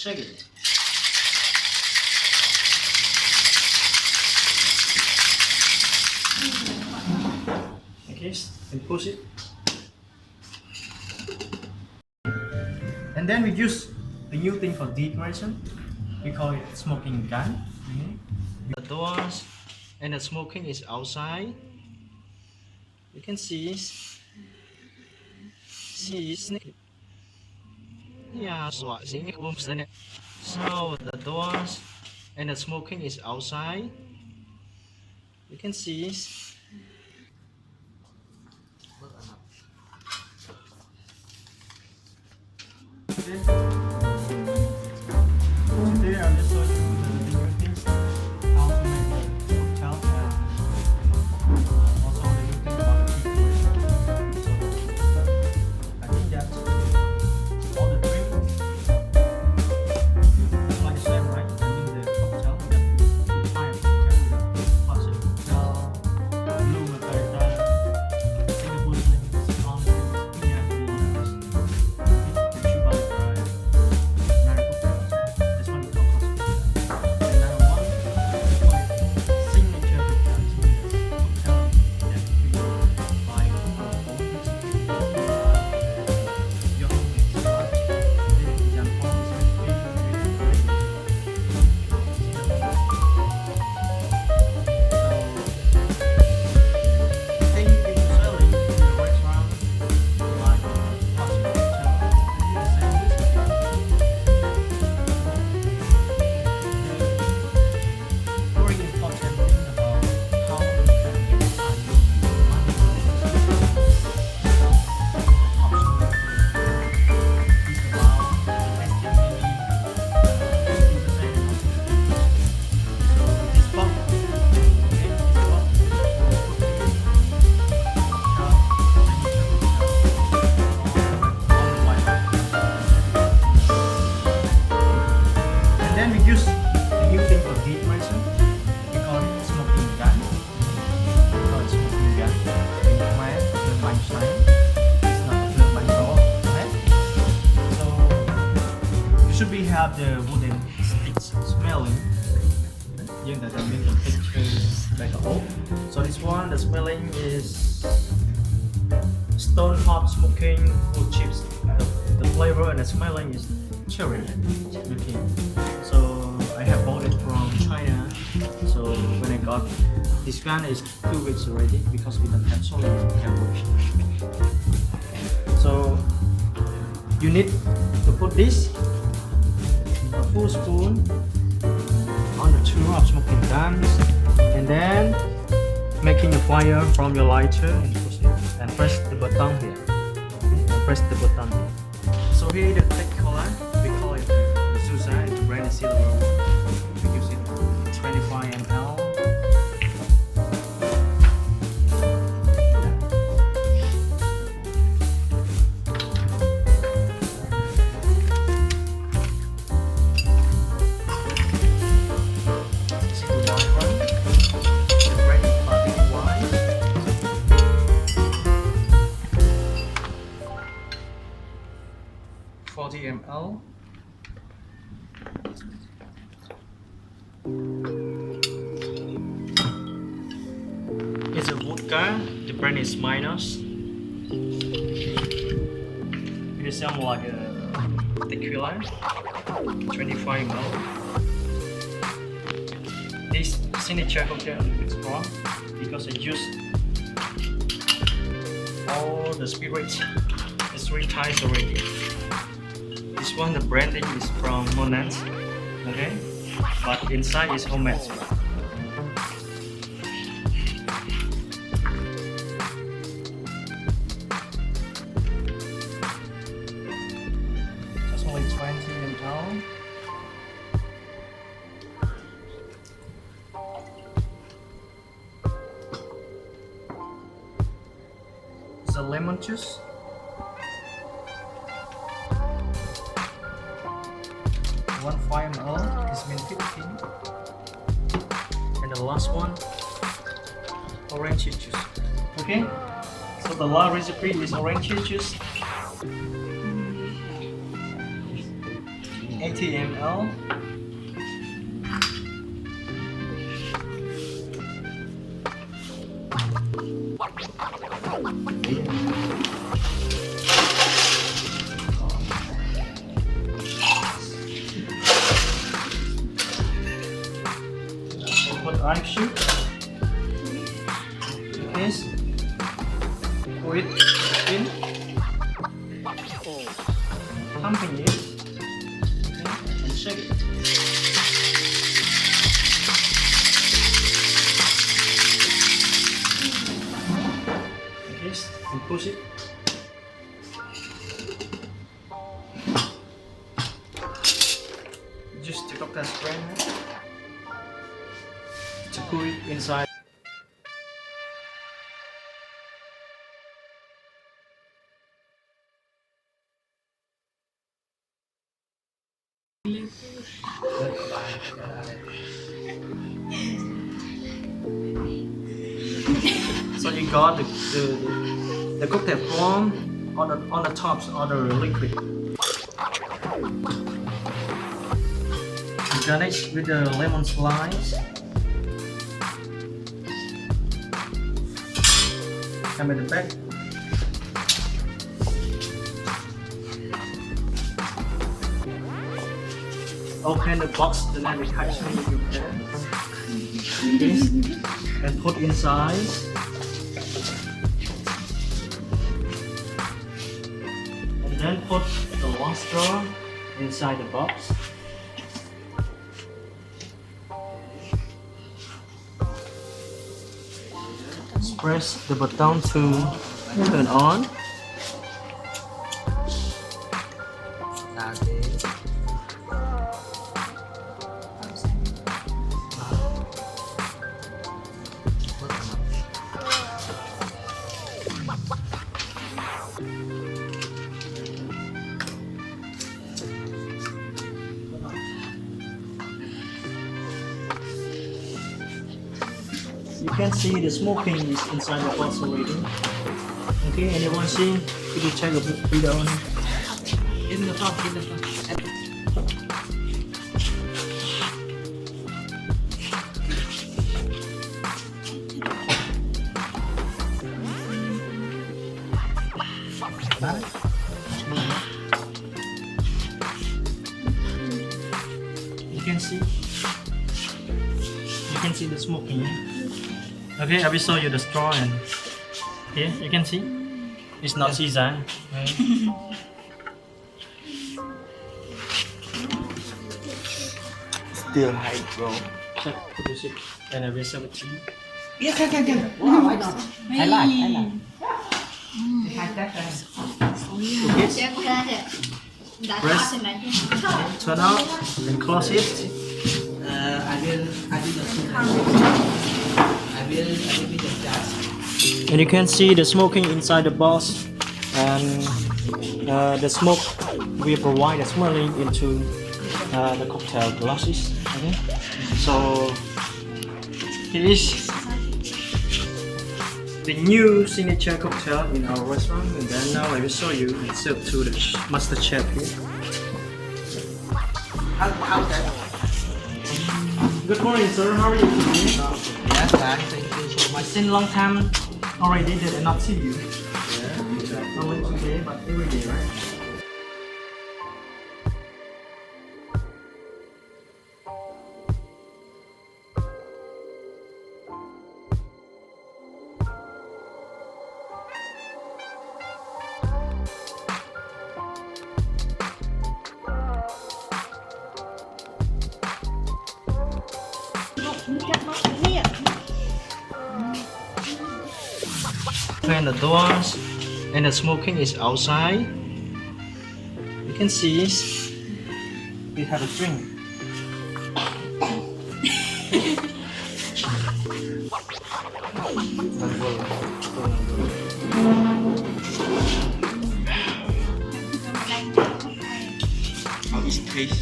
shake it. Okay, and push it. And then we use the new thing for decoration. We call it smoking gun. The doors and the smoking is outside. You can see snake. Yeah, so the doors and the smoking is outside. You can see. Today I'll just show you the different things, how to make the hotel, and also the new thing about the decoration. So I think that's all the drinks. Like I said, right? I mean the hotel, the fine hotel, the classic hotel, blue Bartender, Singapore sling, economy, should be have the wooden sticks smelling. Nhưng that make the picture like a hope. So this one, the smelling is stone hot smoking wood chips. The flavor and the smelling is cherry. Okay. So I have bought it from China. So when I got this one is 2 weeks already because we don't have so many cabbage. So you need to put this a full spoon on the two of smoking guns, and then making a fire from your lighter and press the button here. Press the button here. So here the thick color, we call it Susa, and the brand is silver. We use it 25 ml. ml. It's a vodka. The brand is Minus. It sounds like a tequila. 25 ml. This signature cocktail is strong because it used all the spirits. It's 3 times already. This one, the branding is from Monans, okay, but inside is homemade. Just only 20 ml. It's a lemon juice. 5 ml is mint 15, and the last one, orange juice. Okay, so the last recipe is orange juice. 80 ml. Put ice cube. Yes. Pour it in. Pumping it. Okay. And shake it. Yes. And push it. Just the cocktail spray to put it inside. So you got the cocktail form on the tops of the liquid. Garnish with the lemon slice. Come at the back. Open the box, the navigation with your pen. Yes. And put inside. And then put the long straw inside the box. Press the button to turn on. You can see the smoking is inside the box already. Okay, anyone see? Could you check a video on it? In the front. You can see the smoking. Okay, I will show you the straw and here you can see it's not Caesar. Right? Still high, bro. Check, produce it, and I will show it to you. Yes, wow, why not? I like. Press, turn out, and close it. I will be the judge. And you can see the smoking inside the box, and the smoke will provide the smelling into the cocktail glasses. Okay, so here is the new signature cocktail in our restaurant, and then now I will show you and serve to the master chef here. Good morning, sir. How are you today? Yes, thank you so much. Since long time already did I not see you. Yeah. Not only today, but every day, right? Open the doors, and the smoking is outside. You can see we have a drink. How is it taste?